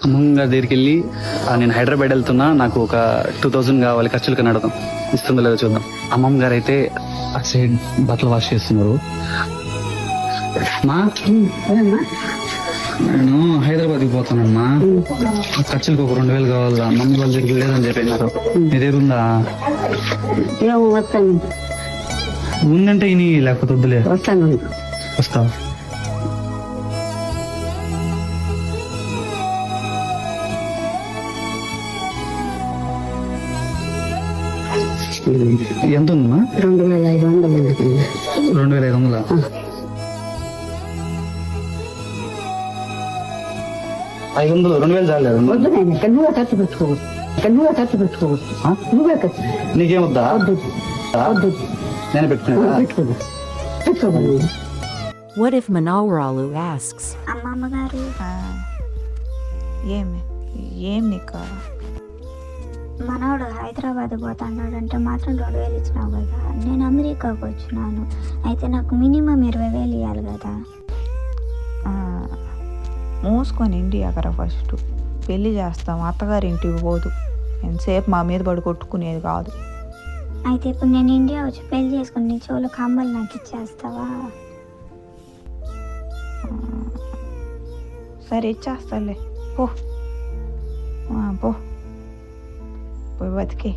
అమ్మమ్మ గారి దగ్గరికి వెళ్ళి నేను హైదరాబాద్ వెళ్తున్నా, నాకు ఒక 2000 కావాలి ఖర్చులకు అడదాం, ఇస్తుందో లేదో చూద్దాం. అమ్మమ్మ గారు అయితే అటు సైడ్ బట్టలు వాష్ చేస్తున్నారు. మా నేను హైదరాబాద్కి పోతానమ్మా, ఖర్చులకు ఒక 2000 కావాలా, అమ్మమ్మ వాళ్ళ దగ్గర లేదని చెప్పినారు. నీ దగ్గర ఉందా? ఉందంటే ఇని, లేకపోతే వద్దులే. వస్తా. ఎంత ఉందమ్మా? 2500. 2500. 500, 2000 చాలేదు. వద్దు నాయన, ఇక్కడ నువ్వే ఖర్చు పెట్టుకోవచ్చు, ఇక్కడ నువ్వే ఖర్చు పెట్టుకోవచ్చు, నువ్వే ఖర్చు. నీకేమొద్దా? వద్దు వద్దు, నేను పెట్టుకున్నా. పెట్టుకోదు పెట్టుకోవాలి. What if Manawralu asks? అమ్మమ్మ గారు, ఏం నీకు మనోడు హైదరాబాద్ పోతాన్నాడంటే మాత్రం 2000 ఇచ్చినావు కదా. నేను అమెరికాకు వచ్చినాను, అయితే నాకు మినిమం 20,000 ఇవ్వాలి కదా. మూసుకొని ఇండియాకర ఫస్ట్ పెళ్లి చేస్తాం, అత్తగారి ఇంటికి పోదు, ఎంతసేపు మా మీద పడి కొట్టుకునేది కాదు. అయితే ఇప్పుడు నేను ఇండియా వచ్చి పెళ్లి చేసుకుని నీ చెవులు కమ్మలు నాకు ఇచ్చేస్తావా? సరే ఇచ్చేస్తాలే, పో పో పోయి బతికే.